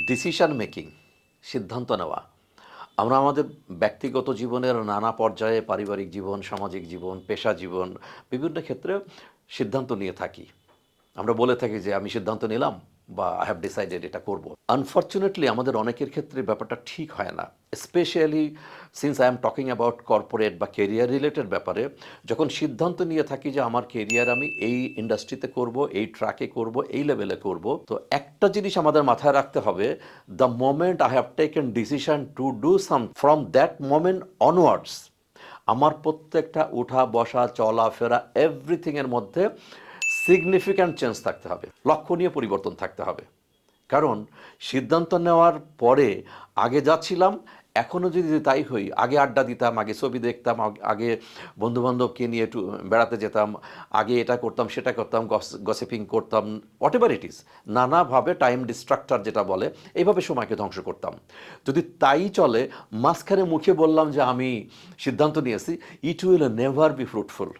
Decision making, সিদ্ধান্ত নেওয়া। আমরা আমাদের ব্যক্তিগত জীবনের নানা পর্যায়ে পারিবারিক জীবন, সামাজিক জীবন, পেশা জীবন বিভিন্ন ক্ষেত্রে সিদ্ধান্ত নিয়ে থাকি। আমরা বলে থাকি যে আমি সিদ্ধান্ত নিলাম বা আই হ্যাভ ডিসাইডেড এটা করব। আনফর্চুনেটলি আমাদের অনেকের ক্ষেত্রে ব্যাপারটা ঠিক হয় না। Specially since I am talking about corporate বা কেরিয়ার রিলেটেড ব্যাপারে, যখন সিদ্ধান্ত নিয়ে থাকি যে আমার কেরিয়ার আমি এই ইন্ডাস্ট্রিতে করব, এই ট্র্যাকে করব, এই লেভেলে করব, তো একটা জিনিস আমাদের মাথায় রাখতে হবে, the moment I have taken decision to do some, from that moment onwards আমার প্রত্যেকটা উঠা বসা চলাফেরা এভরিথিংয়ের মধ্যে সিগনিফিক্যান্ট চেঞ্জ থাকতে হবে, লক্ষণীয় পরিবর্তন থাকতে হবে। কারণ সিদ্ধান্ত নেওয়ার পরে আগে যাচ্ছিলাম, এখনও যদি তাই হই, আগে আড্ডা দিতাম, আগে ছবি দেখতাম, আগে বন্ধুবান্ধবকে নিয়ে একটু বেড়াতে যেতাম, আগে এটা করতাম সেটা করতাম, গসিপিং করতাম, হোয়াট এভার ইট ইজ, নানাভাবে টাইম ডিস্ট্রাক্টার যেটা বলে, এইভাবে সময়কে ধ্বংস করতাম। যদি তাই চলে, মাঝখানে মুখে বললাম যে আমি সিদ্ধান্ত নিয়েছি, it will never be fruitful.